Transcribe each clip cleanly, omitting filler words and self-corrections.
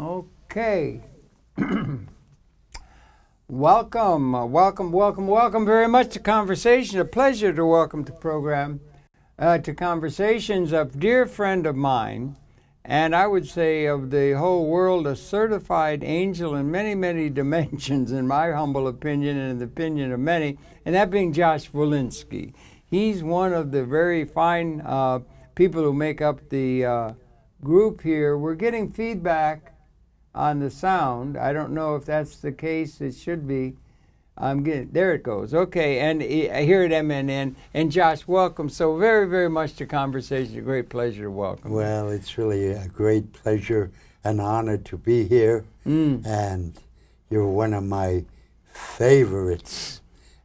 Okay. Welcome very much to Conversation. A pleasure to welcome to program, to Conversations, a dear friend of mine, and I would say of the whole world, a certified angel in many, many dimensions, in my humble opinion and in the opinion of many, and that being Josh Volinski. He's one of the very fine people who make up the group here. We're getting feedback on the sound. I don't know if that's the case. It should be. There it goes. Okay, and here at MNN. And Josh, welcome so very, very much to Conversation. A great pleasure to welcome. Well, it's really a great pleasure and honor to be here. And you're one of my favorites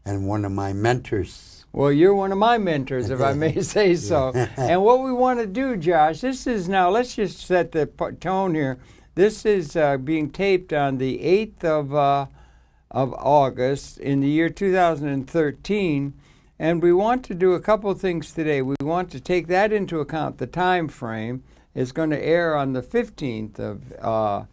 and one of my mentors. Well, you're one of my mentors, if I may say so. And what we want to do, Josh, this is now, let's just set the tone here. This is being taped on the 8th of August in the year 2013, and we want to do a couple of things today. We want to take that into account. The time frame is going to air on the 15th of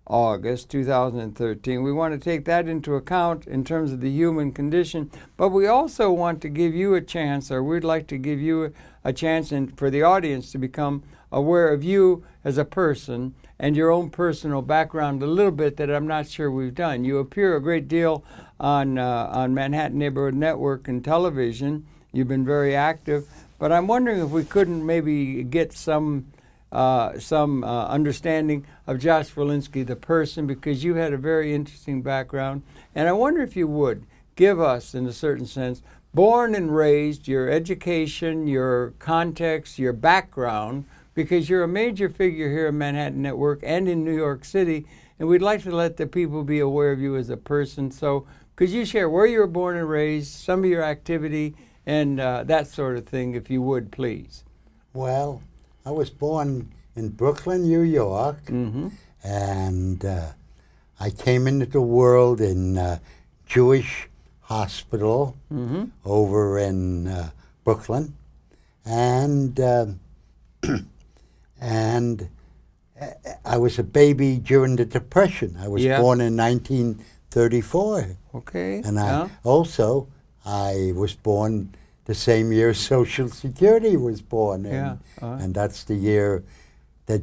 August 2013. We want to take that into account in terms of the human condition, but we also want to give you a chance, or we'd like to give you a chance and for the audience to become aware of you as a person and your own personal background a little bit that I'm not sure we've done. You appear a great deal on Manhattan Neighborhood Network and television. You've been very active, but I'm wondering if we couldn't maybe get some understanding of Josh Volinski, the person, because you had a very interesting background. And I wonder if you would give us, in a certain sense, born and raised, your education, your context, your background, because you're a major figure here in Manhattan Network and in New York City, and we'd like to let the people be aware of you as a person. So could you share where you were born and raised, some of your activity, and that sort of thing, if you would, please? Well, I was born in Brooklyn, New York, and I came into the world in Jewish hospital over in Brooklyn, and I was a baby during the Depression. I was born in 1934. Okay. And I was born the same year Social Security was born. And, and that's the year that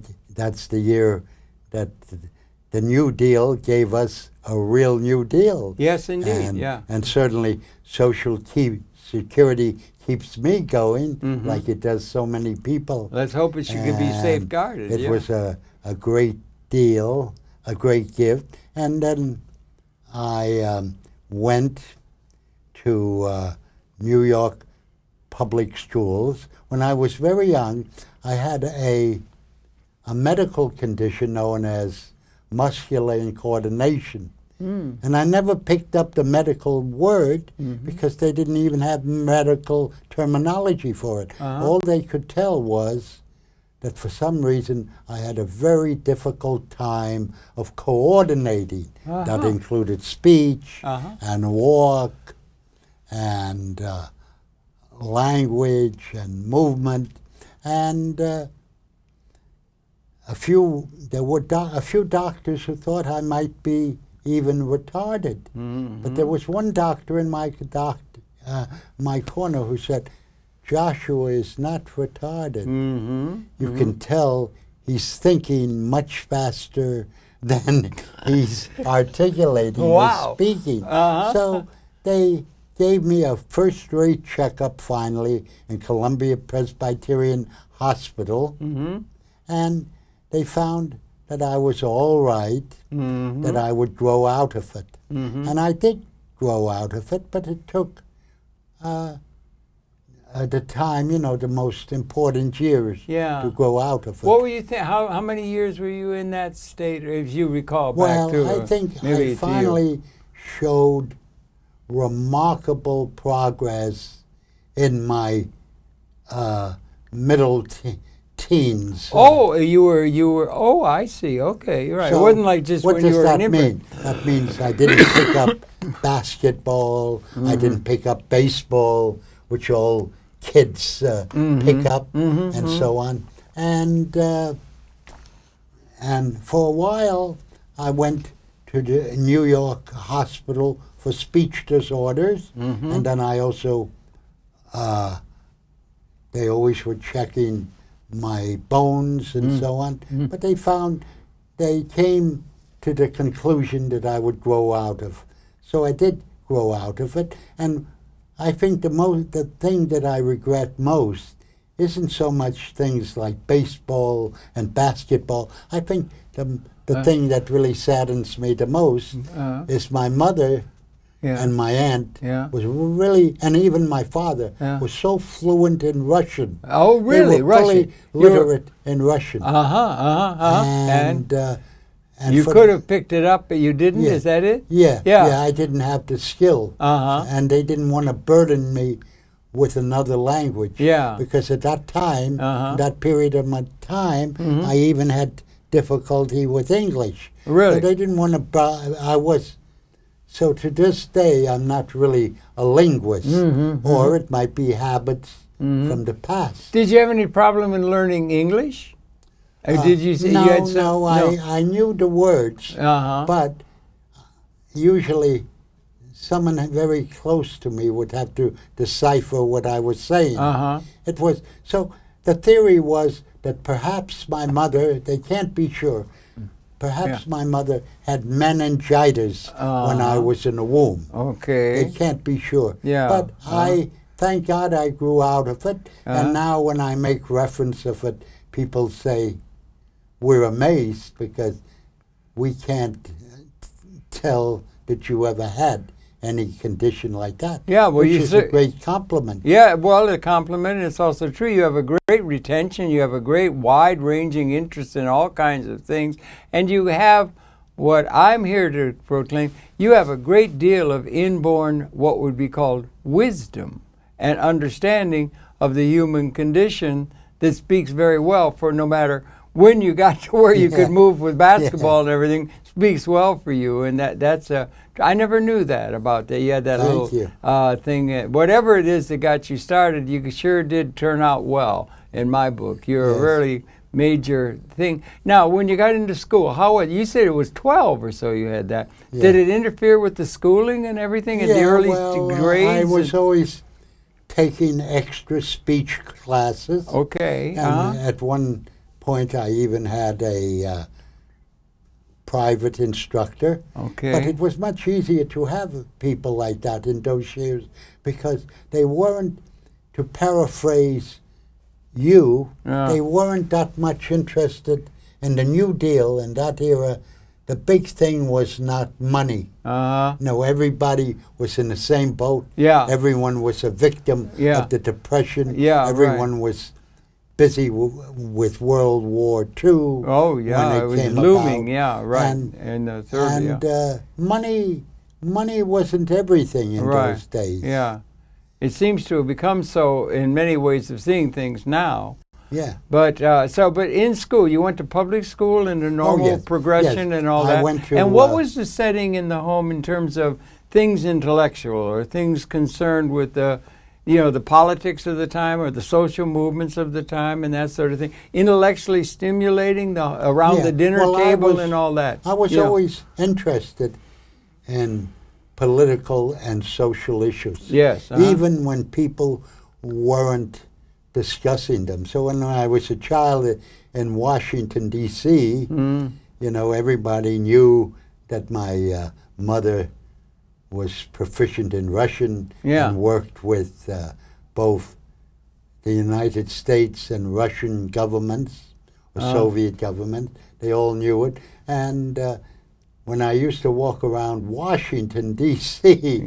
the New Deal gave us a real New Deal. Yes, indeed. And certainly Social Security keeps me going like it does so many people. Let's hope it should be safeguarded. It was a great deal, a great gift. And then I went to New York public schools. When I was very young, I had a medical condition known as muscular incoordination. And I never picked up the medical word because they didn't even have medical terminology for it. All they could tell was that for some reason I had a very difficult time of coordinating. That included speech and walk and language and movement. And there were a few doctors who thought I might be even retarded. But there was one doctor in my corner who said, Joshua is not retarded. You can tell he's thinking much faster than he's articulating or speaking. So they gave me a first-rate checkup finally in Columbia Presbyterian Hospital, and they found that I was all right, that I would grow out of it. And I did grow out of it, but it took the time, the most important years to grow out of it. What were you how many years were you in that state, if you recall back to? Well, I think I finally showed remarkable progress in my middle teens. Oh, you were. Oh, I see. Okay, you're right. So it wasn't like just when you were an infant. What does that mean? That means I didn't pick up basketball. I didn't pick up baseball, which all kids pick up, and so on. And And for a while, I went to the New York Hospital for Speech Disorders, and then I also, they always were checking my bones and so on, but they came to the conclusion that I would grow out of. So I did grow out of it, and I think the thing that I regret most isn't so much things like baseball and basketball. I think the thing that really saddens me the most is my mother and my aunt was really, and even my father, was so fluent in Russian. Oh, really? They were fully literate in Russian. And you could have picked it up, but you didn't? Yeah. Is that it? Yeah. I didn't have the skill. And they didn't want to burden me with another language. Yeah. Because at that time, that period of my time, I even had difficulty with English. Really? But they didn't want to, so to this day, I'm not really a linguist, or it might be habits from the past. Did you have any problem in learning English? Did you say no, you had some? I knew the words, but usually someone very close to me would have to decipher what I was saying. It was so. The theory was that perhaps my mother, they can't be sure, perhaps my mother had meningitis when I was in the womb. Okay. They can't be sure. Yeah. But thank God I grew out of it, and now when I make reference of it, people say, we're amazed because we can't tell that you ever had any condition like that. Yeah, well, which is a great compliment. Yeah, well, a compliment, and it's also true. You have a great retention. You have a great wide-ranging interest in all kinds of things, and you have what I'm here to proclaim. You have a great deal of inborn, what would be called wisdom and understanding of the human condition that speaks very well for no matter when you got to where you could move with basketball and everything, speaks well for you. And that's I never knew that about that. You had that little thing. Whatever it is that got you started, you sure did turn out well in my book. You're a really major thing. Now, when you got into school, you said it was 12 or so you had that. Yeah. Did it interfere with the schooling and everything in the early grades? I was always taking extra speech classes. Okay. And at one point I even had a private instructor. Okay. But it was much easier to have people like that in those years because they weren't, to paraphrase you, they weren't that much interested in the New Deal in that era. The big thing was not money. No, everybody was in the same boat. Yeah. Everyone was a victim of the Depression. Yeah, everyone was busy with World War II. Oh, yeah, when it was looming. Yeah, right. And money wasn't everything in those days. Yeah. It seems to have become so in many ways of seeing things now. Yeah. But but in school, you went to public school and the normal progression and all that. I went to, and what was the setting in the home in terms of things intellectual or things concerned with the, the politics of the time or the social movements of the time and that sort of thing? Intellectually stimulating around the dinner table and all that. I was always interested in political and social issues. Yes. Even when people weren't discussing them. So when I was a child in Washington, D.C., everybody knew that my mother was proficient in Russian and worked with both the United States and Russian governments, or Soviet government. They all knew it. And when I used to walk around Washington, D.C.,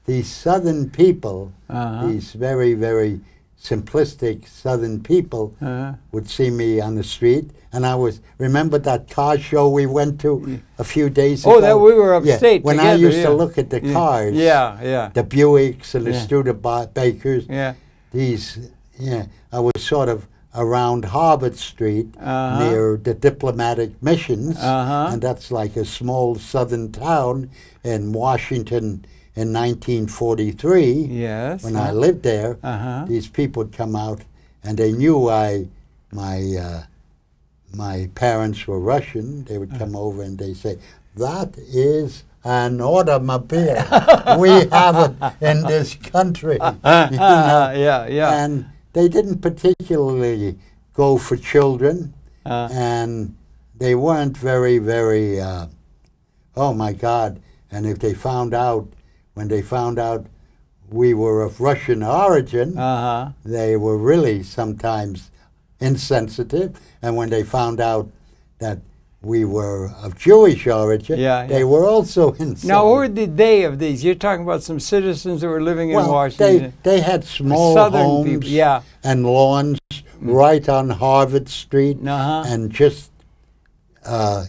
these Southern people, these very, very simplistic Southern people would see me on the street. And remember that car show we went to a few days ago? Oh, that we were upstate when together, I used to look at the cars. The Buicks and the Studebakers. I was sort of around Harvard Street near the Diplomatic Missions. And that's like a small southern town in Washington in 1943, when I lived there. my parents were Russian, they would come over and they say, "That is an automobile. We have it in this country." You know? Yeah. And they didn't particularly go for children, and they weren't very, very, oh my God. And if they found out, when they found out we were of Russian origin, they were really sometimes insensitive. And when they found out that we were of Jewish origin, they were also insensitive. Now, who were the they of these? You're talking about some citizens that were living in Washington. They had small Southern homes people, and lawns right on Harvard Street, and just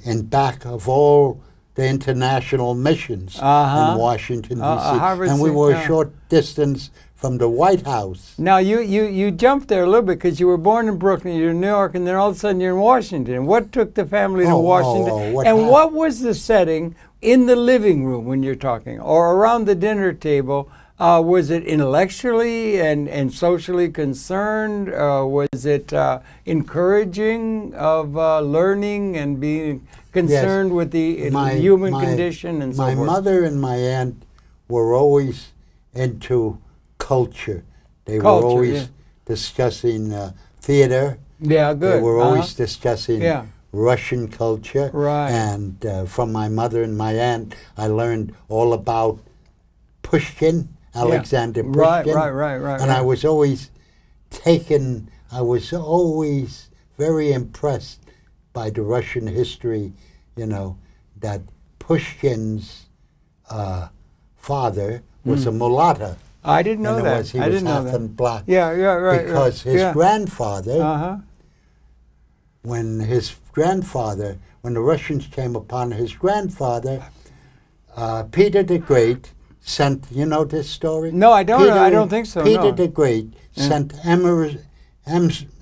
in back of all the international missions in Washington, D.C. And we were a short distance from the White House. Now, you jumped there a little bit because you were born in Brooklyn, you're in New York, and then all of a sudden you're in Washington. What took the family to Washington? What was the setting in the living room when you're talking, or around the dinner table? Was it intellectually and socially concerned? Was it encouraging of learning and being concerned with the human condition and so forth? My mother and my aunt were always into culture. They were always discussing theater. Yeah, good. They were always discussing Russian culture. Right. And from my mother and my aunt, I learned all about Pushkin. Alexander Pushkin. Right. And I was always very impressed by the Russian history, you know, that Pushkin's father was a mulatta. I didn't know that. He was half and black. Right. Because his grandfather, when the Russians came upon his grandfather, Peter the Great sent, you know this story? No, I don't. I don't think so. Peter the Great sent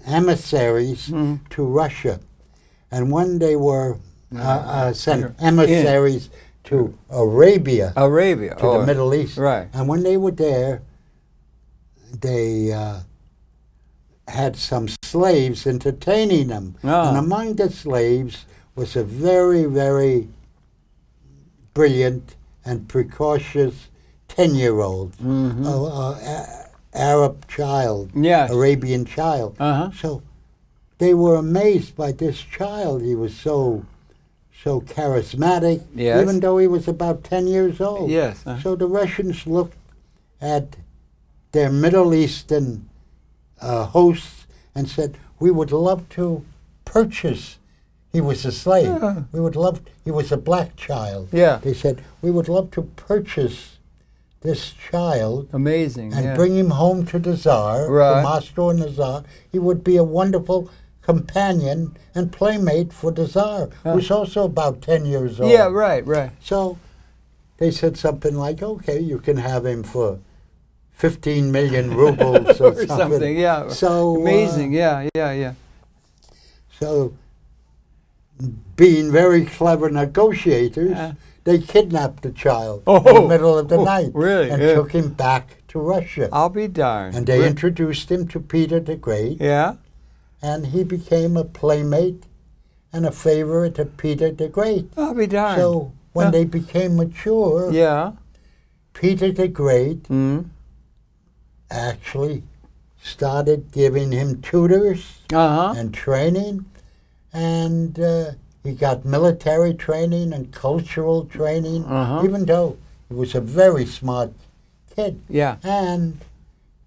emissaries to Russia, and when they were sent emissaries to Arabia, to the Middle East, and when they were there, they had some slaves entertaining them, and among the slaves was a very, very brilliant and precocious 10-year-old, Arab child, Arabian child. So they were amazed by this child. He was so charismatic, even though he was about 10 years old. So the Russians looked at their Middle Eastern hosts and said, "We would love to purchase." He was a slave. He was a black child. They said, "We would love to purchase this child." Amazing. And bring him home to the Tsar, to Moscow and the Tsar. He would be a wonderful companion and playmate for the Tsar, who's also about 10 years old. Right. So they said something like, "Okay, you can have him for 15 million rubles or something." So amazing. So, being very clever negotiators, they kidnapped the child in the middle of the night and took him back to Russia. I'll be darned. And they introduced him to Peter the Great. And he became a playmate and a favorite of Peter the Great. I'll be darned. So when they became mature, Peter the Great actually started giving him tutors and training. And he got military training and cultural training, even though he was a very smart kid. And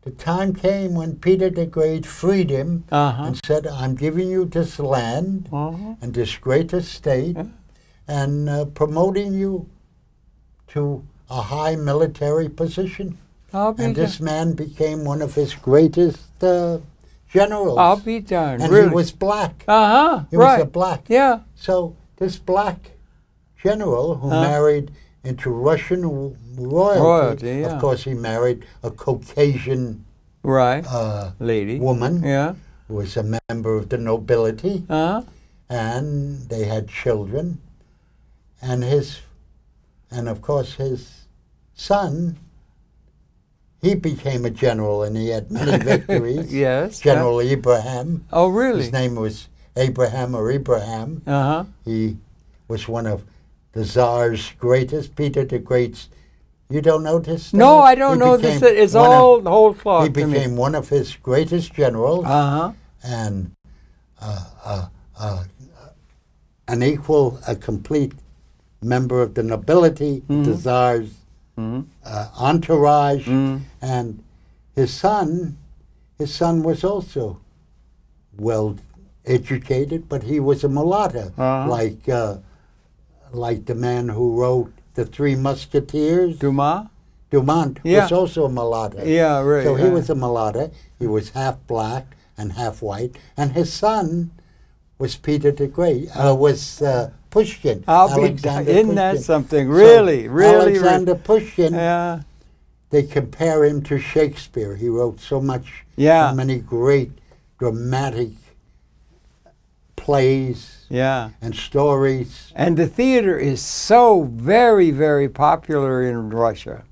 the time came when Peter the Great freed him and said, "I'm giving you this land and this great estate and promoting you to a high military position." And this man became one of his greatest generals. I'll be darned. And he was black. He was a black. So this black general who married into Russian royalty. Of course, he married a Caucasian lady, woman, who was a member of the nobility, and they had children. And of course, his son, he became a general, and he had many victories. General Abraham. Oh, really? His name was Abraham or Ibrahim. Uh-huh. He was one of the Tsar's greatest, Peter the Great's. You don't know this? No, I don't know this. It's all the whole cloth. He became one of his greatest generals, and an equal, a complete member of the nobility, the Tsar's entourage, and his son was also well educated, but he was a mulatto, like the man who wrote The Three Musketeers. Dumas? Dumont was also a mulatto. Yeah, right. So he was a mulatto. He was half black and half white, and his son was Peter the Great. Was Pushkin. Isn't that something? Really, really. Alexander Pushkin. Yeah. They compare him to Shakespeare. He wrote so many great dramatic plays and stories. And the theater is so very, very popular in Russia.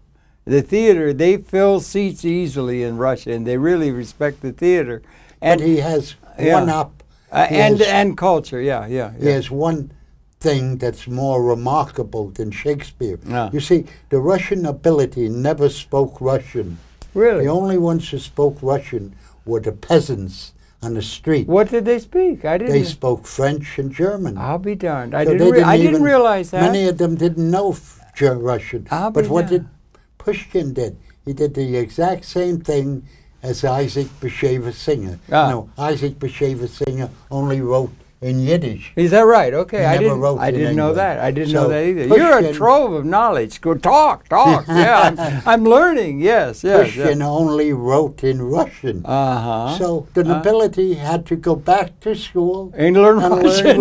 The theater, they fill seats easily in Russia, and they really respect the theater. And he has one up. And culture, He has one thing that's more remarkable than Shakespeare. You see, the Russian nobility never spoke Russian. Really? The only ones who spoke Russian were the peasants on the street. What did they speak? They spoke French and German. I'll be darned. I didn't realize that. Many of them didn't know Russian. But what did Pushkin did? He did the exact same thing as Isaac Bashevis Singer. No, Isaac Bashevis Singer only wrote in Yiddish. Is that right? Okay, I didn't know English. that. I didn't know that either. You're a trove of knowledge. Go talk. Yeah, I'm learning. Yes. Pushkin only wrote in Russian. So the nobility had to go back to school and learn Russian.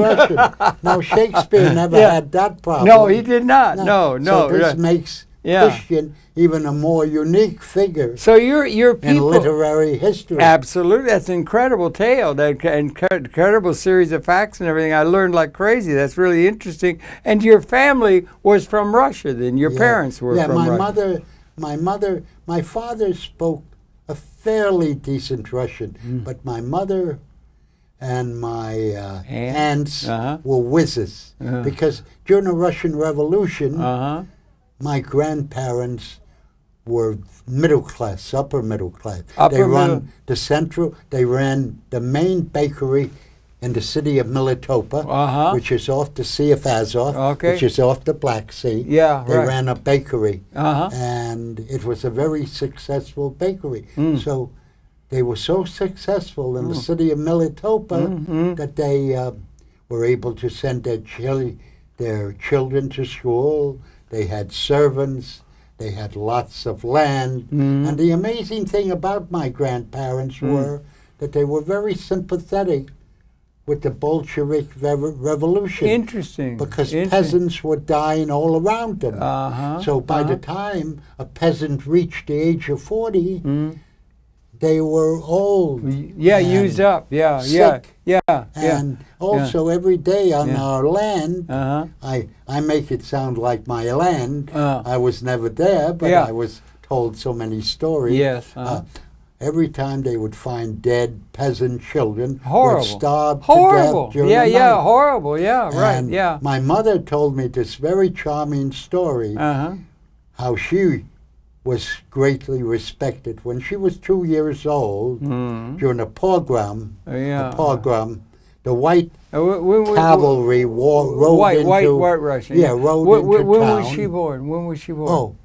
Now Shakespeare never had that problem. No, he did not. No. So this makes Pushkin even a more unique figure. So your people in literary history. Absolutely, that's an incredible tale, that incredible series of facts and everything. I learned like crazy. That's really interesting. And your family was from Russia, then? Your parents were from Russia. My father spoke a fairly decent Russian, but my mother and my aunts were whizzes because during the Russian Revolution, my grandparents were middle class, upper middle class. They ran the main bakery in the city of Melitopol, which is off the Sea of Azov, which is off the Black Sea. They ran a bakery, and it was a very successful bakery. So they were so successful in the city of Melitopol that they were able to send their children to school. They had servants. They had lots of land. And the amazing thing about my grandparents were that they were very sympathetic with the Bolshevik revolution. Interesting. Because peasants were dying all around them. So by the time a peasant reached the age of 40, they were old. Used up. Sick. And also every day on our land, I make it sound like my land. I was never there, but I was told so many stories. Every time they would find dead peasant children who would starve to death during the night. Horrible. And my mother told me this very charming story, how she was greatly respected. When she was 2 years old, during a pogrom, the white cavalry rode into White Russia. Rode into when town. When was she born?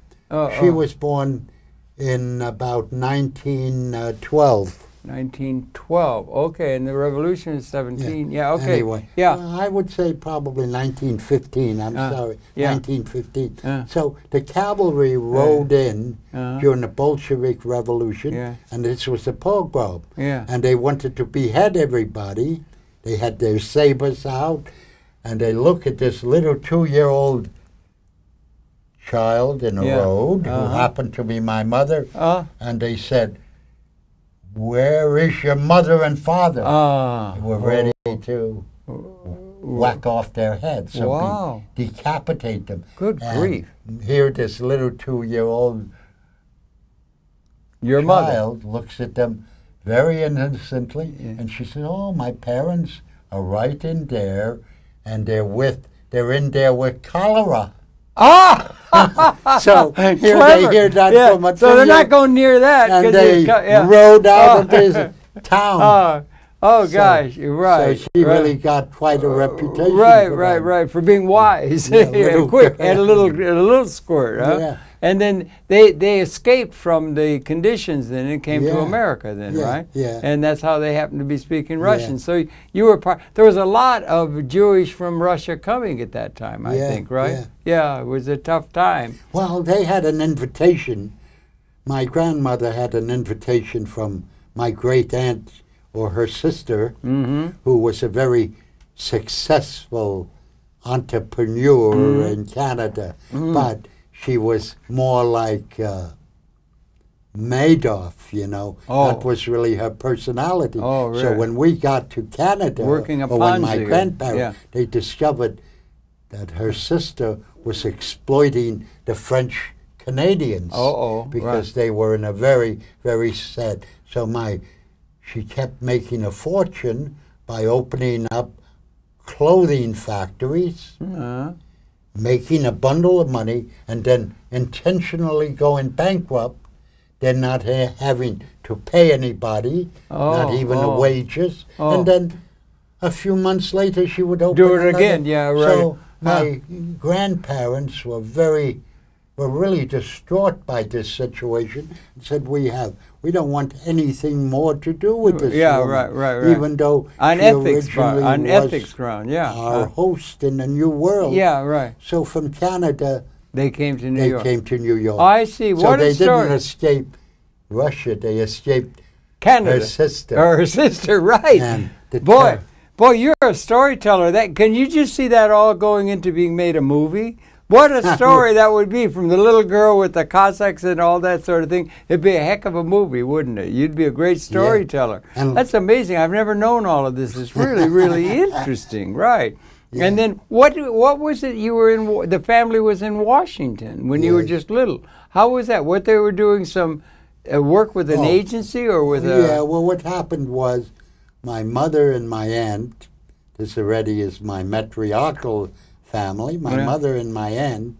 She was born in about 1912. 1912. Okay, and the revolution is 17. Anyway, I would say probably 1915. I'm sorry, 1915. So the cavalry rode in during the Bolshevik Revolution, and this was a pogrom. And they wanted to behead everybody. They had their sabers out, and they look at this little 2-year-old child in the road who happened to be my mother, and they said, "Where is your mother and father?" They were ready to whack off their heads, so decapitate them. Good grief. Here this little 2-year-old child looks at them very innocently, and she says, "Oh, my parents are right in there, and they're in there with cholera. Ah! So here Clever. they hear that Yeah, from a so they're not three-year- going near that. and 'cause they yeah. rode out of this town. Oh gosh, you're right. So she right. really got quite a reputation. Right, for right, that. right. For being wise, Yeah, little quick, girl. and a little squirt, huh? Yeah. And then they escaped from the conditions then and came to Yeah. America then, Yeah, right? yeah. And that's how they happened to be speaking Russian. So you were part. There was a lot of Jewish from Russia coming at that time, I Yeah, think, right? yeah. Yeah, it was a tough time. Well, they had an invitation. My grandmother had an invitation from my great aunt or her sister, who was a very successful entrepreneur in Canada, but she was more like Madoff, you know. Oh. That was really her personality. Oh, really? So when we got to Canada, Working a or when my Ponzi, grandparents, yeah. they discovered that her sister was exploiting the French Canadians because they were in a very, very sad. So she kept making a fortune by opening up clothing factories, making a bundle of money, and then intentionally going bankrupt, then not having to pay anybody, not even the wages, and then a few months later she would open Do it another. again, yeah, right. So my grandparents were really distraught by this situation and said, we don't want anything more to do with this woman, right. even though on she ethics originally was ground, our host in the New World. Yeah, right. So from Canada, they came to New York. They came to New York. I see. So What they a story. didn't escape Russia. They escaped Canada. her sister. Her sister, right. And Boy, you're a storyteller. Can you just see that all going into being made a movie? What a story that would be, from the little girl with the Cossacks and all that sort of thing. It'd be a heck of a movie, wouldn't it? You'd be a great storyteller. Yeah. That's amazing. I've never known all of this. It's really, really interesting, right? Yeah. And then what was it you were in? The family was in Washington when you were just little. How was that? What, they were doing some work with an agency or with a... Yeah, well, what happened was my mother and my aunt, this already is my matriarchal family, my mother and my aunt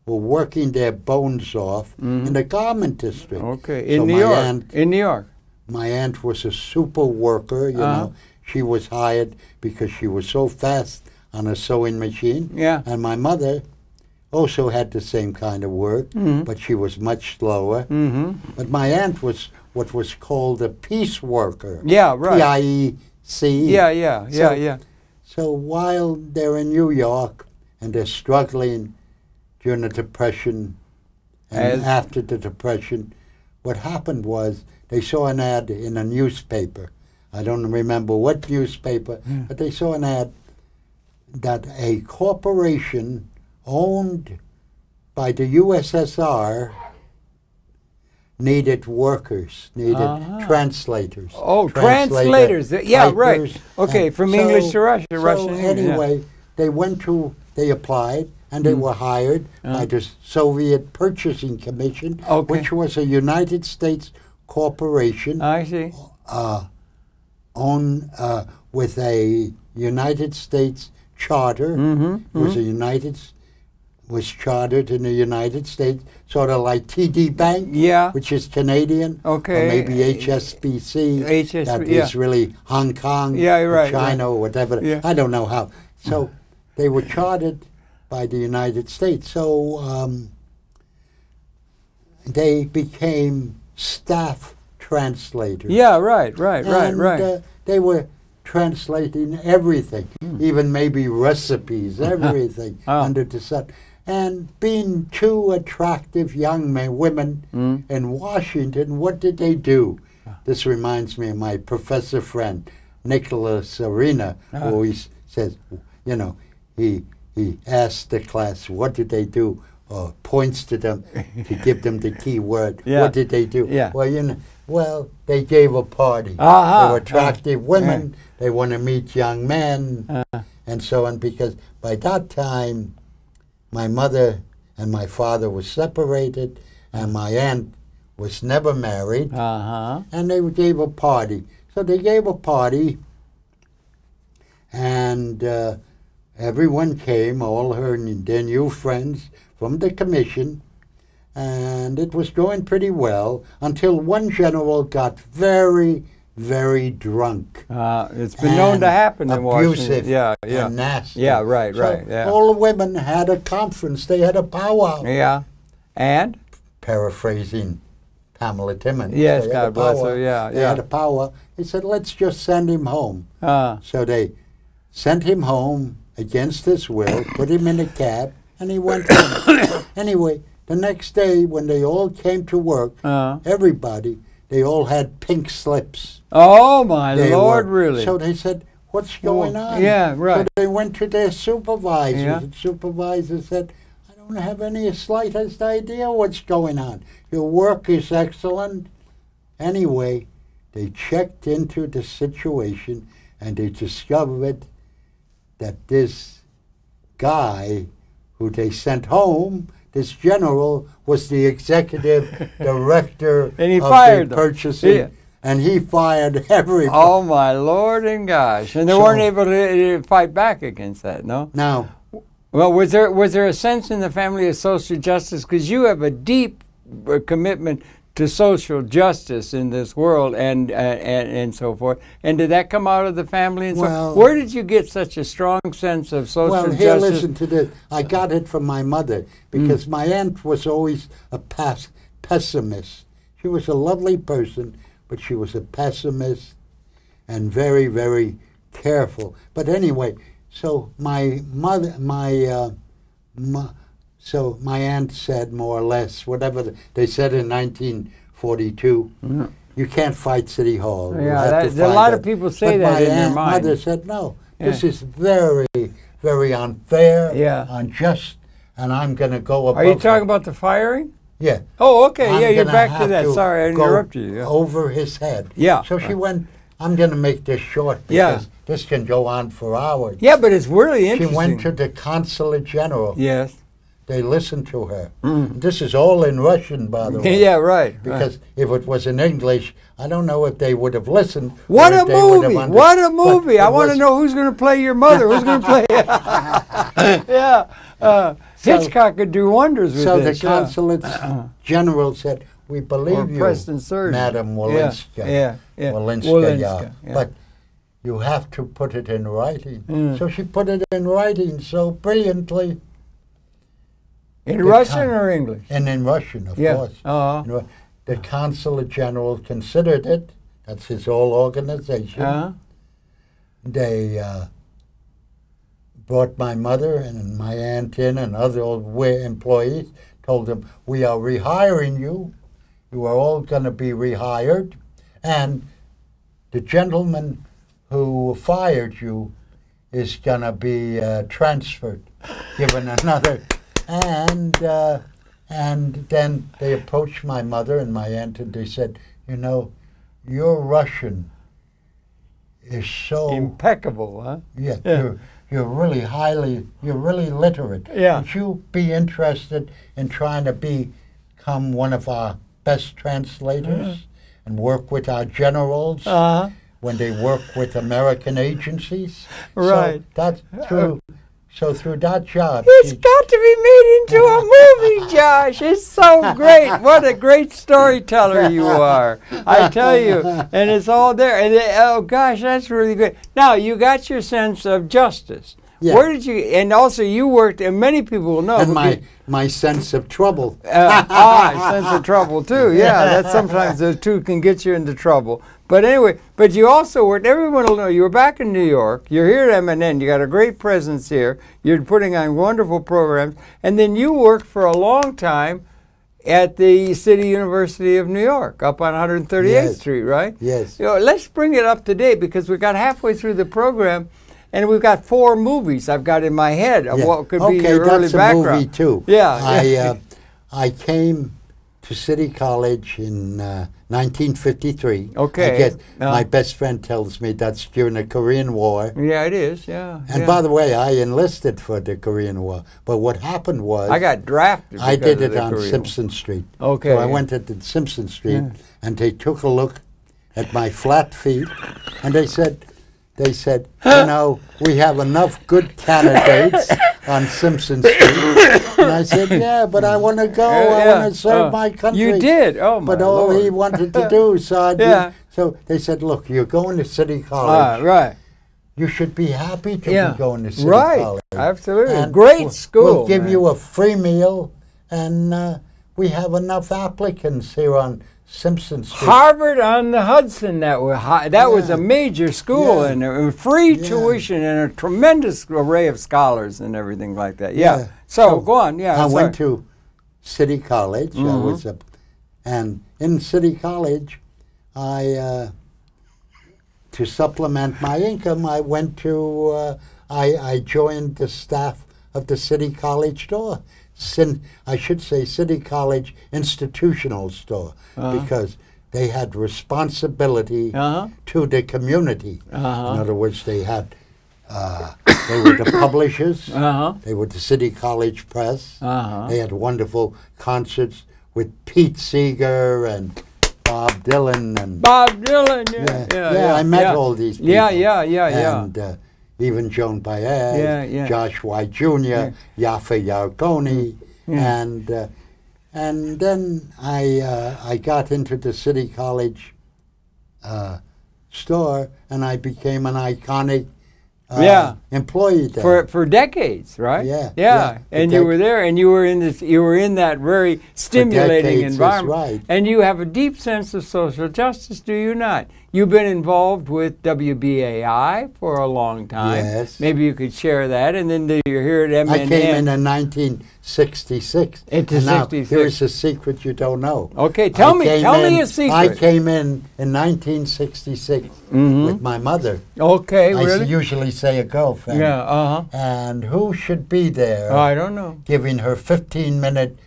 were working their bones off in the garment district. Okay, in New York. In New York. My aunt was a super worker, you know. She was hired because she was so fast on a sewing machine. Yeah. And my mother also had the same kind of work, but she was much slower. But my aunt was what was called a piece worker. Yeah, right. P-I-E-C. Yeah. So while they're in New York and they're struggling during the Depression and after the Depression, what happened was they saw an ad in a newspaper. I don't remember what newspaper, but they saw an ad that a corporation owned by the USSR needed workers, needed translators. Oh, translators. Yeah, right. Okay, from English to Russian. So anyway, they applied, and they were hired by the Soviet Purchasing Commission, which was a United States corporation. I see. With a United States charter. Was chartered in the United States, sort of like TD Bank, which is Canadian, or maybe HSBC, that is really Hong Kong, or China, or whatever. I don't know how. So they were chartered by the United States. So they became staff translators. Yeah, right. They were translating everything, even maybe recipes, everything under the sun. And being two attractive young women in Washington, what did they do? This reminds me of my professor friend, Nicholas Arena, who always says, you know, he asked the class, what did they do? Or points to them to give them the key word. What did they do? Well, they gave a party. They were attractive women. They want to meet young men, and so on, because by that time, my mother and my father were separated, and my aunt was never married, and they gave a party. So they gave a party, And everyone came, all their new friends from the commission, and it was going pretty well until one general got very, very drunk. It's been known to happen in Washington. Abusive, yeah, and nasty. Yeah, right, so right. Yeah. all the women had a conference. They had a powwow. Yeah, and paraphrasing Pamela Timmons. Yes, God bless her. Yeah, They had a powwow. They said, "Let's just send him home." So they sent him home against his will, put him in a cab, and he went home. Anyway, the next day when they all came to work, everybody, they all had pink slips. Oh, my Lord, really? So they said, "What's going on?" Yeah, right. So they went to their supervisors. Yeah. The supervisor said, "I don't have any slightest idea what's going on. Your work is excellent." Anyway, they checked into the situation and they discovered that this guy who they sent home, this general, was the executive director and he of fired the them. purchasing. Yeah. And he fired everybody. Oh, my Lord and gosh. And they weren't able to fight back against that, no? No. Well, was there a sense in the family of social justice? Because you have a deep commitment to social justice in this world and so forth. And did that come out of the family? And Well, where did you get such a strong sense of social well, justice? here, listen to this. I got it from my mother because my aunt was always a pessimist. She was a lovely person, but she was a pessimist and very, very careful. But anyway, so my mother, so my aunt said more or less whatever they said in 1942. You can't fight City Hall. Yeah, a lot of people say that in their mind. My mother said, "No, this is very, very unfair, unjust, and I'm going to go above." Are you talking about the firing? Yeah. Oh, okay. Yeah, you're gonna back to have that. Sorry, I interrupted you. Yeah. Over his head. Yeah. So she went, "I'm going to make this short because this can go on for hours." Yeah, but it's really interesting. She went to the consulate general. Yes. They listened to her. This is all in Russian, by the way. Yeah, right. Because if it was in English, I don't know if they would have listened. What a movie! What a movie! I want to know who's going to play your mother. Who's going to play? Hitchcock could do wonders with this. So the consulate general said, "We believe you, Madam Volinska. Volinska. But you have to put it in writing." So she put it in writing so brilliantly. In Russian or English? And in Russian, of course. The consulate general considered it. That's his whole organization. They brought my mother and my aunt in and other employees, told them, "We are rehiring you. You are all going to be rehired. And the gentleman who fired you is going to be transferred, given another..." And then they approached my mother and my aunt and they said, "You know, your Russian is so impeccable, huh? Yeah. You're really literate. Yeah. Would you be interested in trying to become one of our best translators and work with our generals when they work with American agencies?" Right. So that's true. So through that job... It's got to be made into a movie, Josh. It's so great. What a great storyteller you are. I tell you. And it's all there. And oh, gosh, that's really great. Now, you got your sense of justice. Yeah. Where did you... And also, you worked... And many people will know... And my sense of trouble. Sense of trouble, too. Yeah, that sometimes the two can get you into trouble. But anyway, but you also worked, everyone will know, you were back in New York, you're here at MNN, you got a great presence here, you're putting on wonderful programs, and then you worked for a long time at the City University of New York, up on 138th Street, right? Yes. You know, let's bring it up to date, because we got halfway through the program, and we've got 4 movies I've got in my head of what could be your early background. Okay, that's a movie, too. Yeah. I came to City College in 1953. Okay. I guess my best friend tells me that's during the Korean War. Yeah, it is, yeah. And by the way, I enlisted for the Korean War. But what happened was... I got drafted. I did it on Simpson Street. Okay. So I went to Simpson Street, and they took a look at my flat feet, and they said, they said, you know, we have enough good candidates on Simpson Street. And I said, yeah, but I want to go. I want to serve my country. You did? Oh, my But all Lord. he wanted to do, so I did. So they said, look, you're going to City College. Right. You should be happy to be going to City College. Absolutely. And Great school. We'll give you a free meal, and we have enough applicants here on Simpson Street. Harvard on the Hudson, that was a major school, and free tuition and a tremendous array of scholars and everything like that. Yeah. So go on. Yeah. I went to City College. I was and in City College, to supplement my income, I went to I joined the staff of the City College store. I should say City College institutional store, because they had responsibility to the community. In other words, they had they were the publishers. They were the City College Press. They had wonderful concerts with Pete Seeger and Bob Dylan and I met all these people. And even Joan Baez, Josh White Jr., Yaffa Yargoni, and then I got into the City College store, and I became an iconic employee there for decades, right? Yeah. And you were there, and you were in that very stimulating environment. Right. And you have a deep sense of social justice, do you not? You've been involved with WBAI for a long time. Yes. Maybe you could share that, and then you're here at MNM. I came in 1966. Into 66. Here's a secret you don't know. Okay, tell me a secret. I came in 1966 with my mother. Okay, I really? usually say a girlfriend. Yeah, And who should be there? I don't know. Giving her 15-minute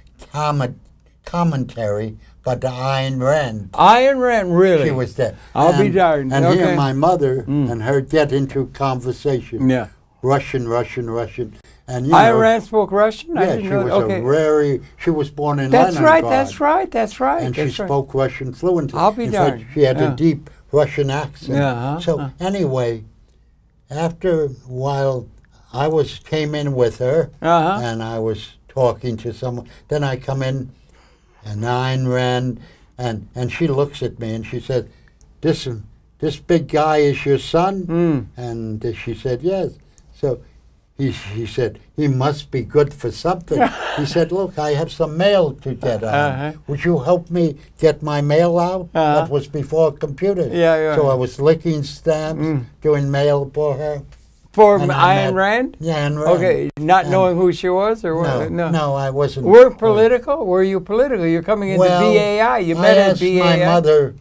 commentary but the Ayn Rand. Ayn Rand, really? She was there. I'll be darned. And here my mother and her get into conversation. Yeah. Russian. And Ayn Rand spoke Russian? Yeah, she was born in Leningrad. That's right. And she spoke Russian fluently. I'll be darned. In fact, she had a deep Russian accent. So anyway, after a while, I came in with her, and I was talking to someone. Then I come in, and Ayn Rand, and she looks at me and she said, "This big guy is your son?" And she said, "Yes." So he said, "He must be good for something." He said, "Look, I have some mail to get on. Would you help me get my mail out?" That was before computers. So I was licking stamps, doing mail for her. For Ayn Rand? Yeah, Ayn Rand. Okay, not knowing who she was, or what? No, I wasn't. Were political? Were you political? You're coming into BAI. You met at BAI. My mother,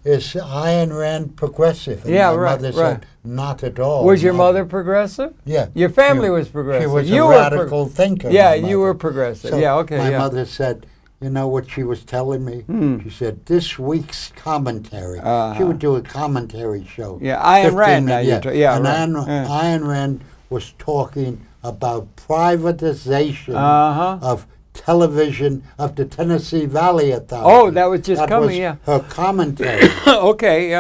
is Ayn Rand progressive? And my mother said, not at all. Was your mother progressive? Yeah. Your family was progressive. She was a radical thinker. Yeah, you were progressive. So my mother said, you know what she was telling me? She said, this week's commentary. She would do a commentary show. Yeah, Ayn Rand. Ayn Rand was talking about privatization of television of the Tennessee Valley Authority. Oh, that was just coming, her commentary. Okay,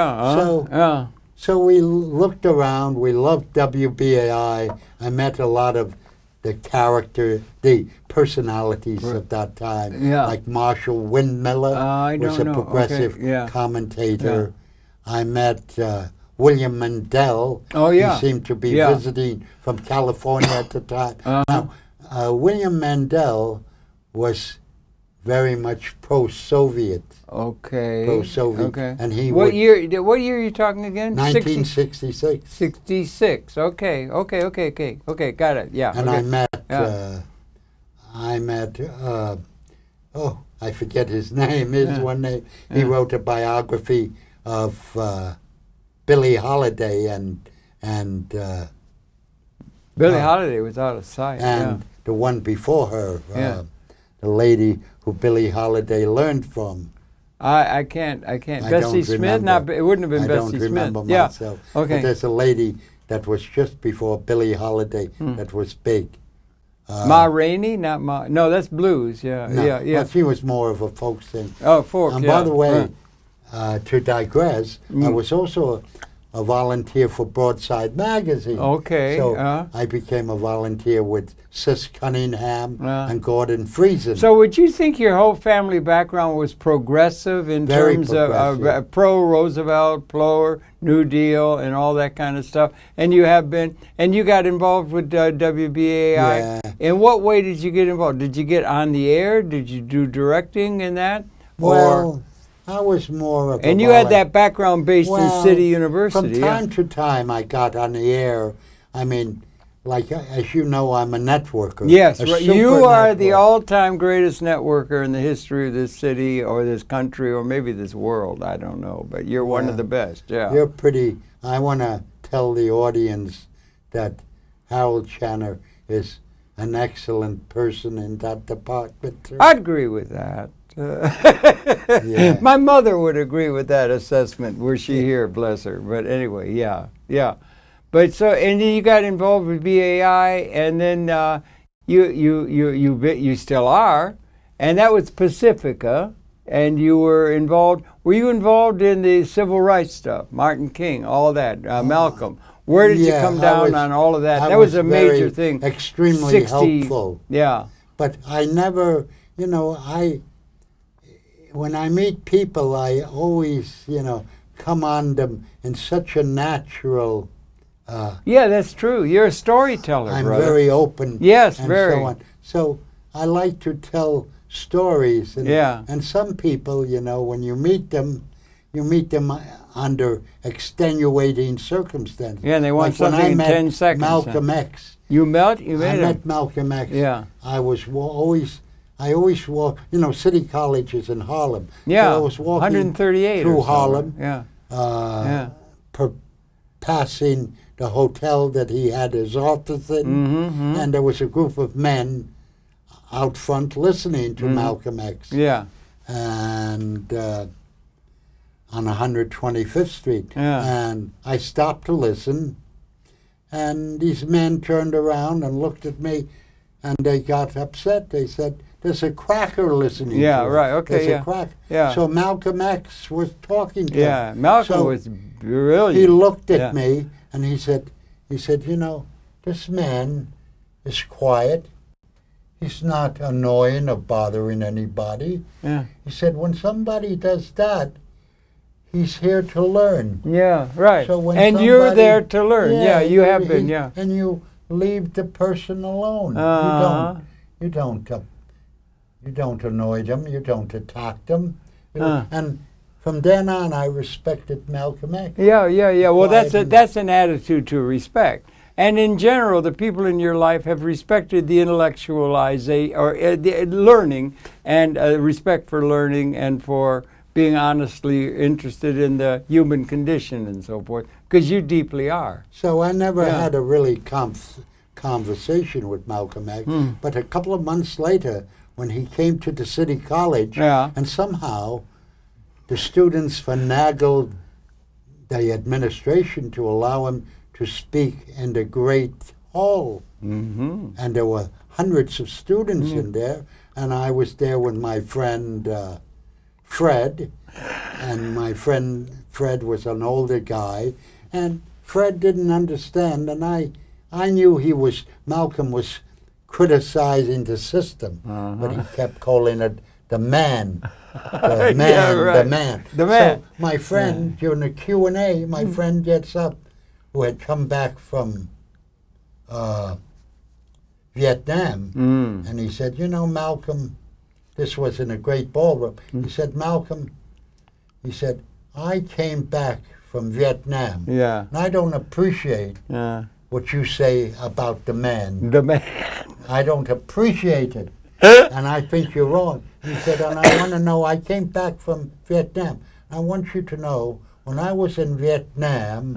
So we looked around. We loved WBAI. I met a lot of the personalities of that time, like Marshall Windmiller was a progressive commentator. I met William Mandel. He seemed to be visiting from California at the time. Now, William Mandel was very much pro-Soviet. Pro-Soviet. And he what year are you talking again? 1966. 66. Okay, got it. Yeah. And I met I forget his name. One name. He wrote a biography of Billie Holiday and Billie Holiday was out of sight. And the one before her, the lady who Billie Holiday learned from. I can't. Bessie Smith? It wouldn't have been Bessie Smith. I don't remember myself. Okay. But there's a lady that was just before Billie Holiday that was big. Ma Rainey? Not Ma. No, that's blues. Well, she was more of a folk singer. Oh, folk. And by the way, to digress, I was also a volunteer for Broadside Magazine. Okay. So I became a volunteer with Sis Cunningham and Gordon Friesen. So would you think your whole family background was progressive in Very terms progressive. of pro-Roosevelt, pro-New Deal, and all that kind of stuff? And you have been, and you got involved with WBAI? Yeah. In what way did you get involved? Did you get on the air? Did you do directing in that? Well, I was more of a and you had that background based in City University. From time to time, I got on the air. I mean, like, as you know, I'm a networker. Yes, right. You are the all-time greatest networker in the history of this city or this country or maybe this world. I don't know, but you're one of the best. Yeah, you're pretty. I want to tell the audience that Harold Channer is an excellent person in that department too. I'd agree with that. My mother would agree with that assessment. Were she here, bless her. But anyway, yeah. But so, and then you got involved with BAI, and then you still are, and that was Pacifica, and you were involved. Were you involved in the civil rights stuff, Martin King, all that, Malcolm? Where did you come down on all of that? That was a major thing. Extremely helpful. Yeah. But I never, when I meet people, I always, come on them in such a natural. Yeah, that's true. You're a storyteller, I'm brother. very open. Yes, and very. So on. So I like to tell stories. And, and some people, when you meet them under extenuating circumstances. Yeah, and they want like something in 10 seconds. Malcolm X. You met him? I met Malcolm X. Yeah. I always walk, City College is in Harlem. Yeah, so I was walking 138 through Harlem, passing the hotel that he had his office in, and there was a group of men out front listening to Malcolm X. Yeah. And on 125th Street. Yeah. And I stopped to listen, and these men turned around and looked at me, and they got upset. They said, there's a cracker listening to us. Yeah, right, okay, There's a cracker. Yeah. So Malcolm X was talking to him. Yeah, Malcolm was brilliant. He looked at me, and he said, this man is quiet. He's not annoying or bothering anybody. Yeah. He said, when somebody does that, he's here to learn. Yeah, right. So when and you're there to learn. Yeah, you have been, yeah. And you leave the person alone. You don't annoy them. You don't attack them. And from then on, I respected Malcolm X. Yeah. Well, that's an attitude to respect. And in general, the people in your life have respected the intellectualization or the learning and respect for learning and for being honestly interested in the human condition and so forth, because you deeply are. So I never had a really conversation with Malcolm X, but a couple of months later, when he came to the City College, and somehow the students finagled the administration to allow him to speak in the Great Hall. And there were hundreds of students in there, and I was there with my friend Fred, and my friend Fred was an older guy, and Fred didn't understand, and I knew Malcolm was criticizing the system, but he kept calling it the man. The man. So my friend, during the Q&A, my friend gets up, who had come back from Vietnam, and he said, Malcolm, this was in a great ballroom, he said, Malcolm, I came back from Vietnam, and I don't appreciate what you say about the man. The man. I don't appreciate it, and I think you're wrong. He said, and I want to know, I came back from Vietnam. I want you to know, when I was in Vietnam,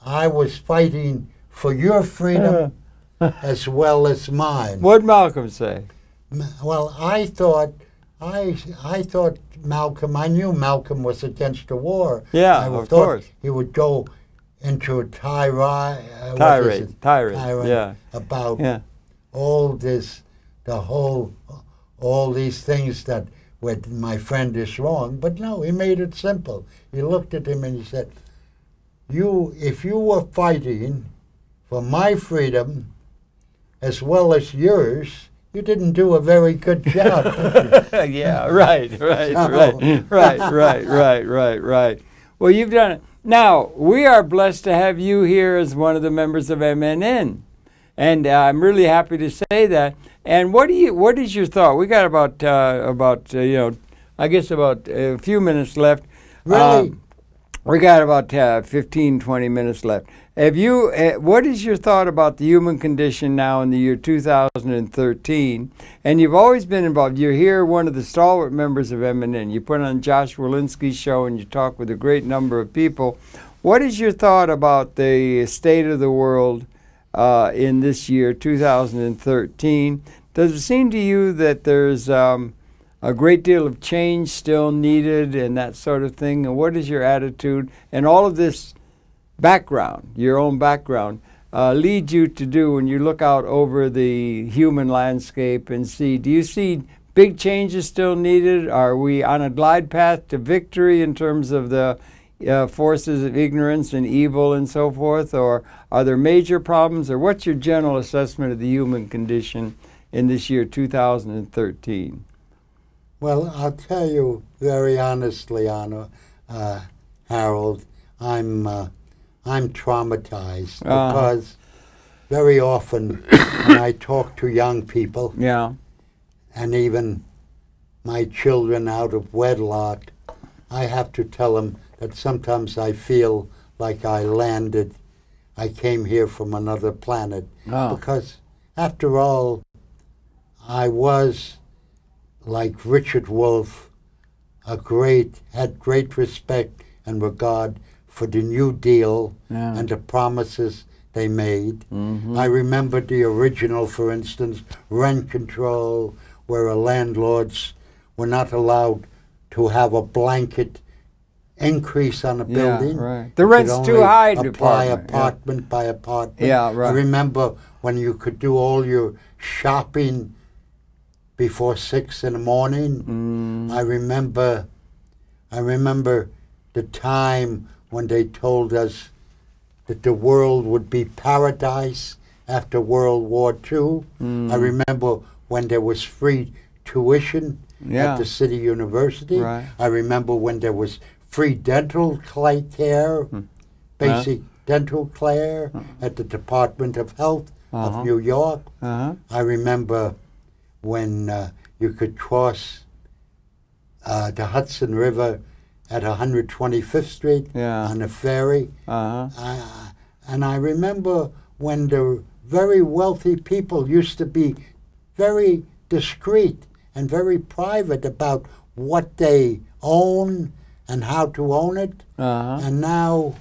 I was fighting for your freedom as well as mine. What'd Malcolm say? Well, I thought Malcolm, I knew Malcolm was against the war. Yeah, I of course. He would go into a tirade about all this, all these things that with my friend is wrong. But no, he made it simple. He looked at him and he said, if you were fighting for my freedom as well as yours, you didn't do a very good job, did you? Yeah, right. Well, you've done it. Now, we are blessed to have you here as one of the members of MNN. And I'm really happy to say that. And what is your thought? We got about I guess about a few minutes left. Really? We got about 15, 20 minutes left. What is your thought about the human condition now in the year 2013? And you've always been involved. You're here, one of the stalwart members of MNN. You put on Josh Wolinski's show and you talk with a great number of people. What is your thought about the state of the world in this year, 2013? Does it seem to you that there's a great deal of change still needed and that sort of thing? And what is your attitude? And all of this background, your own background, leads you to do when you look out over the human landscape and see, do you see big changes still needed? Are we on a glide path to victory in terms of the forces of ignorance and evil and so forth? Or are there major problems? Or what's your general assessment of the human condition in this year 2013? Well, I'll tell you very honestly, Harold, I'm traumatized because very often when I talk to young people, and even my children out of wedlock, I have to tell them that sometimes I feel like I came here from another planet. Because after all, I was, like Richard Wolff, had great respect and regard for the New Deal and the promises they made. I remember the original, for instance, rent control, where landlords were not allowed to have a blanket increase on a building. The rent's too high to apply apartment by apartment. I remember when you could do all your shopping before 6 in the morning. I remember the time when they told us that the world would be paradise after World War II. I remember when there was free tuition at the city university. I remember when there was free dental care, basic dental care at the Department of Health of New York. I remember when you could cross the Hudson River at 125th Street on a ferry. And I remember when the very wealthy people used to be very discreet and very private about what they own and how to own it. And now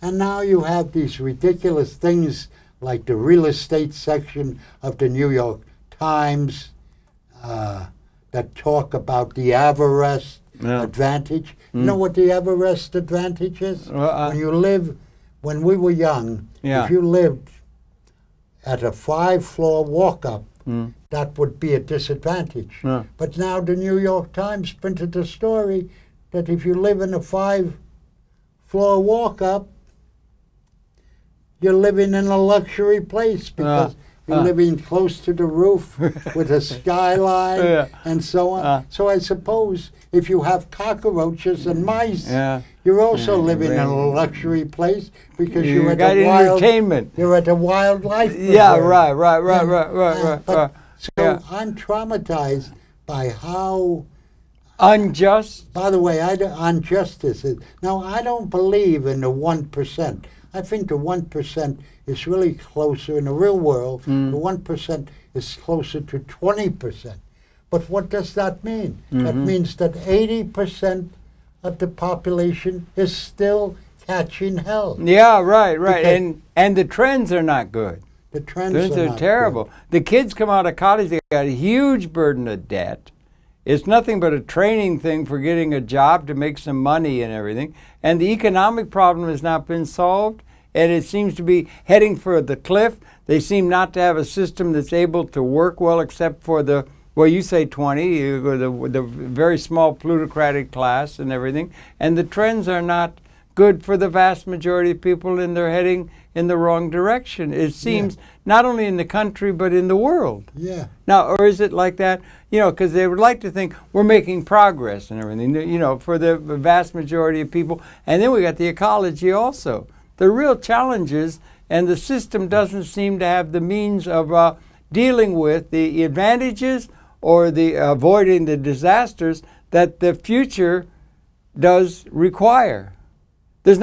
you have these ridiculous things like the real estate section of the New York Times that talk about the Everest advantage. You know what the Everest advantage is? When we were young, if you lived at a 5-floor walk-up, that would be a disadvantage. But now the New York Times printed a story that if you live in a 5-floor walk-up, you're living in a luxury place because you're living close to the roof with a skyline and so on. So I suppose if you have cockroaches and mice, you're also living in a luxury place because you're at a entertainment. You're at a wildlife. Right. So I'm traumatized by how unjust. By the way, injustice is. Now, I don't believe in the 1%. I think the 1% is really closer in the real world. The 1% is closer to 20%. But what does that mean? That means that 80% of the population is still catching hell. Right. And the trends are not good. The trends are terrible. Good. The kids come out of college, they got a huge burden of debt. It's nothing but a training thing for getting a job to make some money and everything. And the economic problem has not been solved, and it seems to be heading for the cliff. They seem not to have a system that's able to work well except for the, well, you say 20, the very small plutocratic class and everything. And the trends are not good for the vast majority of people, and they're heading in the wrong direction. It seems not only in the country but in the world. Yeah. Now, or is it like that? You know, because they would like to think we're making progress and everything, you know, for the vast majority of people. And then we got the ecology also. The real challenges, and the system doesn't seem to have the means of dealing with the advantages or the avoiding the disasters that the future does require. There's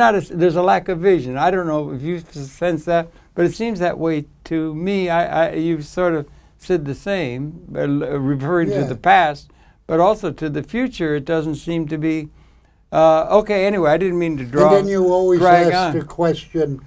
a lack of vision. I don't know if you sense that, but it seems that way to me. You've sort of said the same, referring to the past, but also to the future. It doesn't seem to be. Okay, anyway, I didn't mean to drag on. And then you always ask the question,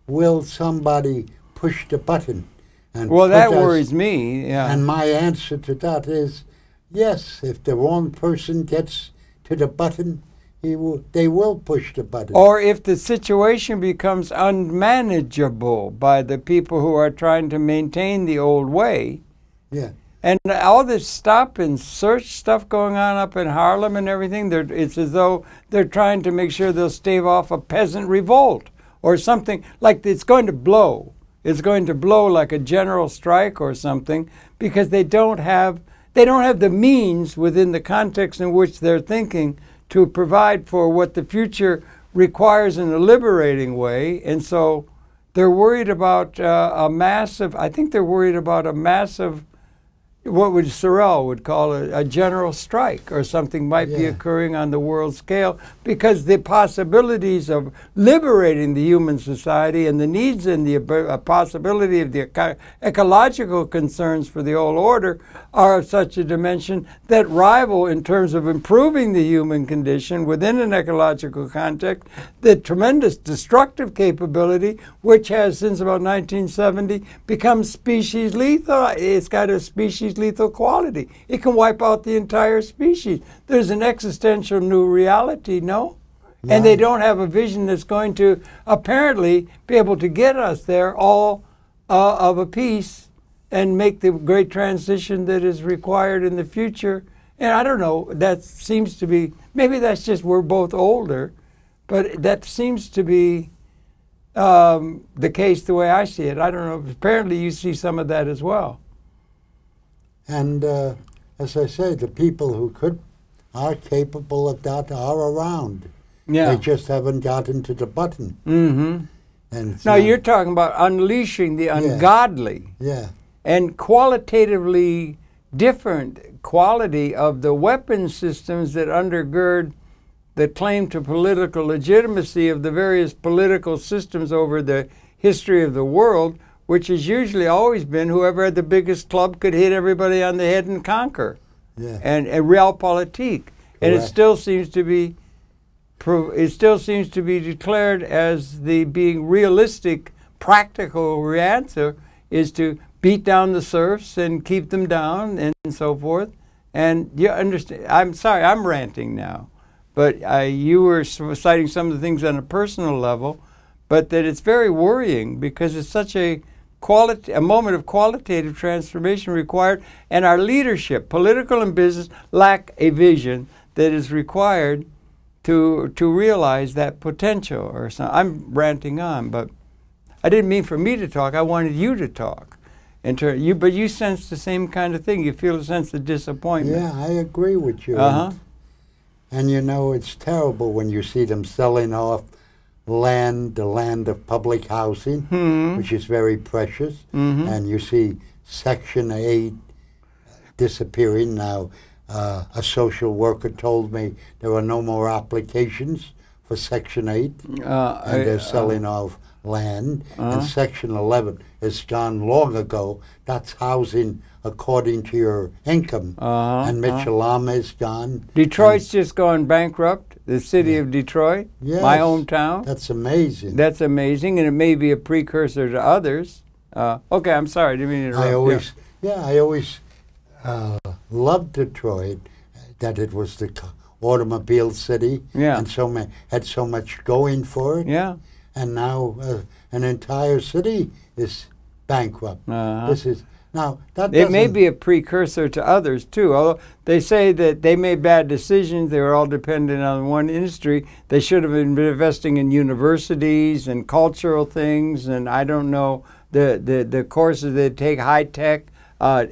will somebody push the button? And well, that worries me. Yeah. And my answer to that is, yes, if the wrong person gets to the button, they will push the button. Or if the situation becomes unmanageable by the people who are trying to maintain the old way. Yeah. And all this stop and search stuff going on up in Harlem and everything, it's as though they're trying to make sure they'll stave off a peasant revolt or something, like it's going to blow. It's going to blow like a general strike or something, because they don't have the means within the context in which they're thinking to provide for what the future requires in a liberating way. And so they're worried about I think they're worried about a massive, what would Sorrell would call a general strike or something might be occurring on the world scale, because the possibilities of liberating the human society and the needs and the possibility of the ecological concerns for the old order are of such a dimension that rival, in terms of improving the human condition within an ecological context, the tremendous destructive capability which has since about 1970 become species lethal. It's got a species lethal quality. It can wipe out the entire species. There's an existential new reality, no? Yeah. And they don't have a vision that's going to apparently be able to get us there all of a piece and make the great transition that is required in the future. And I don't know, that seems to be, maybe that's just we're both older, but that seems to be the case the way I see it. I don't know, apparently you see some of that as well. And as I say, the people who are capable of that are around. Yeah. They just haven't gotten to the button. Mm-hmm. And now you're talking about unleashing the ungodly. Yeah. And qualitatively different quality of the weapon systems that undergird the claim to political legitimacy of the various political systems over the history of the world, which has usually always been whoever had the biggest club could hit everybody on the head and conquer. Yeah. And realpolitik. And it still seems to be declared as the being realistic, practical answer is to beat down the serfs and keep them down and so forth. And you understand, I'm sorry, I'm ranting now, but you were citing some of the things on a personal level, but that it's very worrying because it's such a moment of qualitative transformation required, and our leadership, political and business, lack a vision that is required to realize that potential. Or something. I'm ranting on, but I didn't mean for me to talk. I wanted you to talk. But you sense the same kind of thing. You feel a sense of disappointment. Yeah, I agree with you. And you know, it's terrible when you see them selling off the land of public housing, which is very precious, and you see Section 8 disappearing now. A social worker told me there are no more applications for Section 8, and they're selling off land. And Section 11 is gone long ago. That's housing according to your income. And Mitchell-Lama is gone. Detroit's just gone bankrupt, the city of Detroit, my hometown. That's amazing. That's amazing, and it may be a precursor to others. Okay, I'm sorry, I didn't mean to interrupt. I always loved Detroit, that it was the automobile city, and had so much going for it. Yeah. And now an entire city is bankrupt. Now, that it may be a precursor to others, too. Although they say that they made bad decisions, they were all dependent on one industry. They should have been investing in universities and cultural things, and I don't know, the courses they take, high-tech,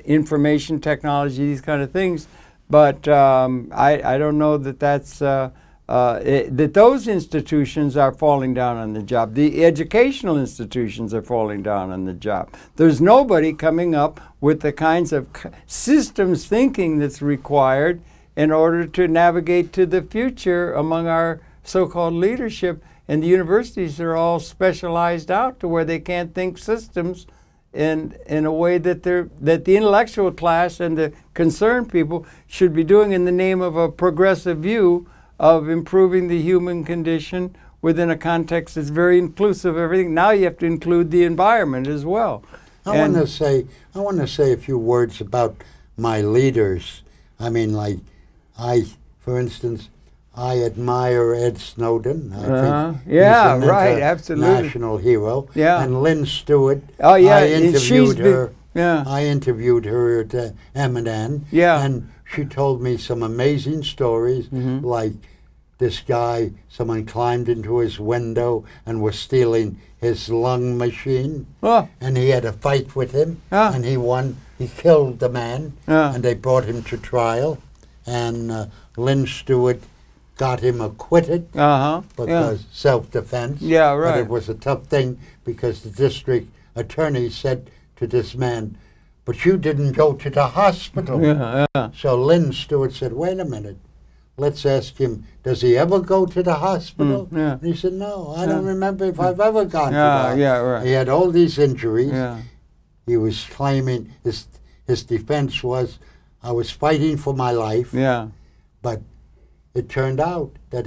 information technology, these kind of things. But I don't know that that's... that those institutions are falling down on the job. The educational institutions are falling down on the job. There's nobody coming up with the kinds of systems thinking that's required in order to navigate to the future among our so-called leadership. And the universities are all specialized out to where they can't think systems in a way that the intellectual class and the concerned people should be doing in the name of a progressive view of improving the human condition within a context that's very inclusive of everything. Now you have to include the environment as well. I want to say a few words about my leaders. I mean, like, for instance, I admire Ed Snowden. I think yeah, he's an right, absolutely, national hero. Yeah, and Lynn Stewart. Oh yeah, I interviewed her. Yeah, I interviewed her at M&N. Yeah, and she told me some amazing stories, like this guy, someone climbed into his window and was stealing his lung machine, and he had a fight with him, and he won. He killed the man, and they brought him to trial, and Lynn Stewart got him acquitted because self-defense. Yeah, right. But it was a tough thing because the district attorney said to this man, "But you didn't go to the hospital." So Lynn Stewart said, "Wait a minute. Let's ask him, does he ever go to the hospital?" And he said, "No, I don't remember if I've ever gone to the hospital." Right. He had all these injuries. He was claiming, his defense was, "I was fighting for my life." But it turned out that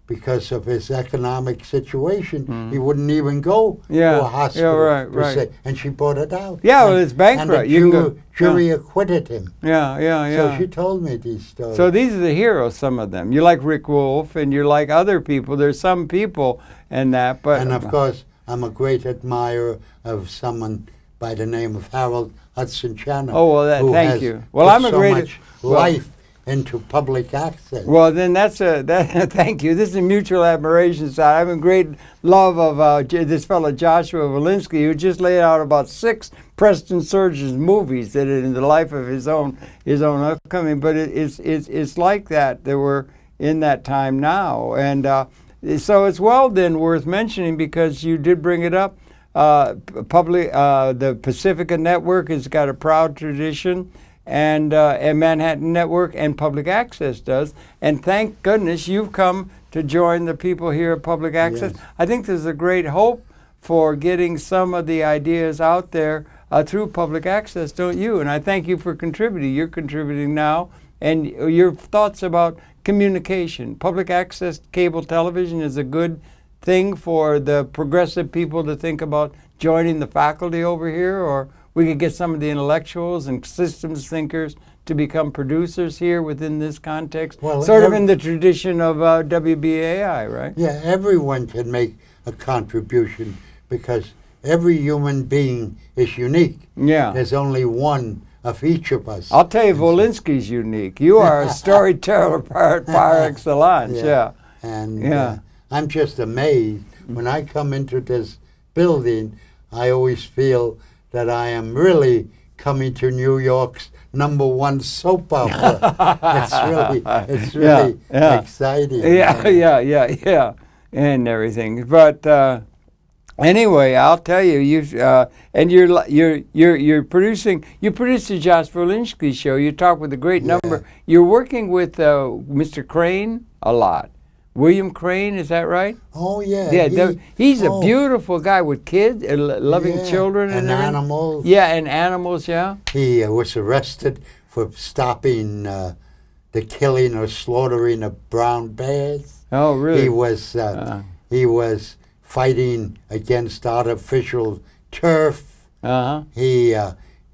because of his economic situation, he wouldn't even go to a hospital. Right. And she brought it out. Yeah, well, it's bankrupt. And the jury acquitted him. So she told me these stories. So these are the heroes, some of them. You like Rick Wolf, and you're like other people. There's some people and that, but... And, of course, I'm a great admirer of someone by the name of Harold Hudson Channer. Oh, well, thank you. Well, I'm a great... much life into public access. Well, then thank you. This is a mutual admiration side. I have a great love of this fellow Joshua Volinski, who just laid out about 6 Preston Sturges movies that are in the life of his own upcoming. But it's like that we're in that time now, and so it's worth mentioning because you did bring it up. The Pacifica Network has got a proud tradition. And Manhattan Network and Public Access does. And thank goodness you've come to join the people here at Public Access. Yes. I think there's a great hope for getting some of the ideas out there through Public Access, don't you? And I thank you for contributing. You're contributing now. And your thoughts about communication. Public Access cable television is a good thing for the progressive people to think about joining the faculty over here, or we could get some of the intellectuals and systems thinkers to become producers here within this context, sort of in the tradition of WBAI, right? Yeah, everyone can make a contribution because every human being is unique. Yeah. There's only one of each of us. I'll tell you, Volinski's unique. You are a storyteller par excellence, And I'm just amazed. When I come into this building, I always feel that I am really coming to New York's #1 soap opera. It's really exciting. Yeah, and everything. But anyway, I'll tell you, and you're producing. You produced the Josh Volinski show. You talk with a great number. You're working with Mr. Crane a lot. William Crane, is that right? Oh, yeah. Yeah, he's a beautiful guy with kids, loving children and animals. Yeah, and animals, yeah. He was arrested for stopping the killing or slaughtering of brown bears. Oh, really? He was fighting against artificial turf. He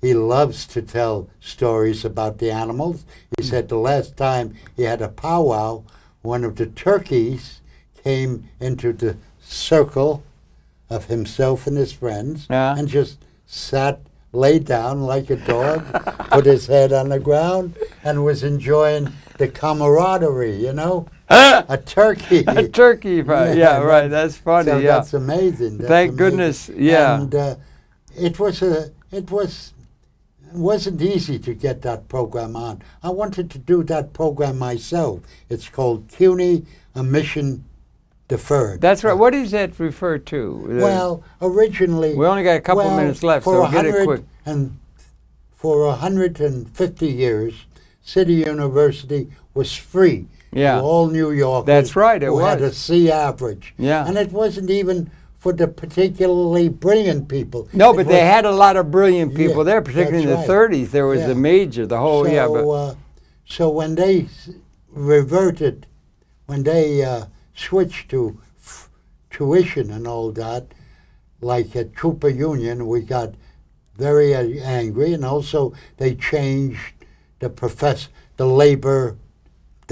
loves to tell stories about the animals. He said the last time he had a powwow, one of the turkeys came into the circle of himself and his friends and just sat laid down like a dog, put his head on the ground, and was enjoying the camaraderie, you know? A turkey. A turkey pie. Yeah, right. That's funny. So yeah. that's amazing. That's Thank amazing. goodness. Yeah. And it wasn't easy to get that program on. I wanted to do that program myself. It's called CUNY, a Mission Deferred. That's right. What does that refer to? Well, originally... We only got a couple minutes left, so get it quick. For 150 years, City University was free to all New Yorkers. That's right, who had a C average. Yeah. And it wasn't even for the particularly brilliant people. No, but they had a lot of brilliant people there, particularly in the right. 30s. There was the major, the whole, So when they reverted, when they switched to tuition and all that, like at Cooper Union, we got very angry, and also they changed the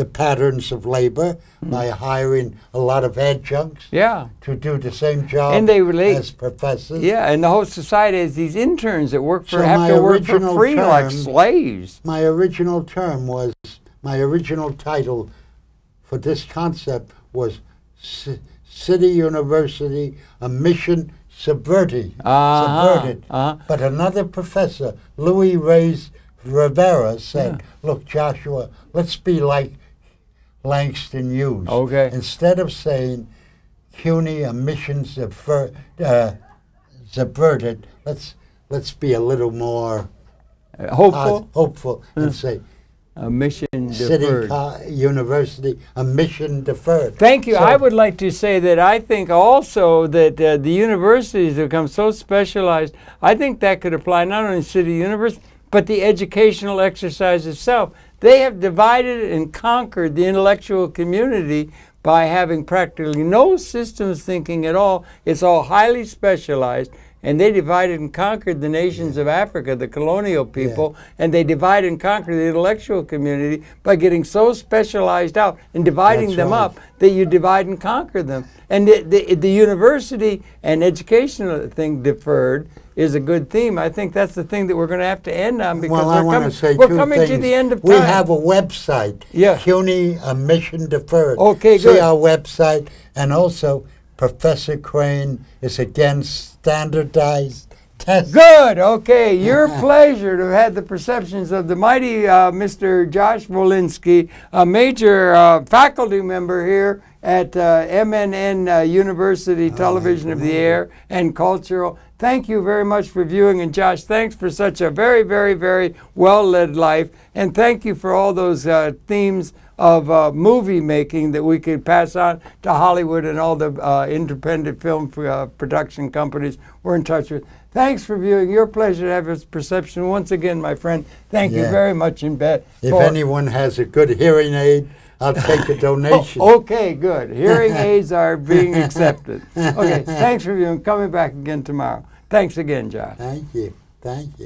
patterns of labor by hiring a lot of adjuncts to do the same job as professors. Yeah, and the whole society has these interns that work for have to work for free like slaves. My original title for this concept was City University, a Mission Subverted. But another professor, Louis Rivera, said, look, Joshua, let's be like Langston Hughes. Okay. Instead of saying CUNY, a Mission Subverted, let's be a little more hopeful and say a mission deferred. City University, a mission deferred. Thank you. So, I would like to say that I think also that the universities have become so specialized. I think that could apply not only to City University, but the educational exercise itself. They have divided and conquered the intellectual community by having practically no systems thinking at all. It's all highly specialized. And they divided and conquered the nations of Africa, the colonial people, and they divided and conquered the intellectual community by getting so specialized out and dividing them up that you divide and conquer them. And the university and educational thing deferred is a good theme. I think that's the thing that we're going to have to end on because we're coming to the end of time. We have a website, CUNY, a Mission Deferred. Okay, good. See our website, and also Professor Crane is against standardized tests. Good. Okay. Your pleasure to have had the perceptions of the mighty Mr. Josh Volinski, a major faculty member here at MNN University Television of the Air and Cultural. Thank you very much for viewing. And Josh, thanks for such a very, very, very well-led life. And thank you for all those themes of movie making that we could pass on to Hollywood and all the independent film production companies we're in touch with. Thanks for viewing. Your pleasure to have this perception once again, my friend. Thank you very much in bed. If anyone has a good hearing aid, I'll take a donation. Okay, good. Hearing aids are being accepted. Okay, thanks for viewing. Coming back again tomorrow. Thanks again, Josh. Thank you. Thank you.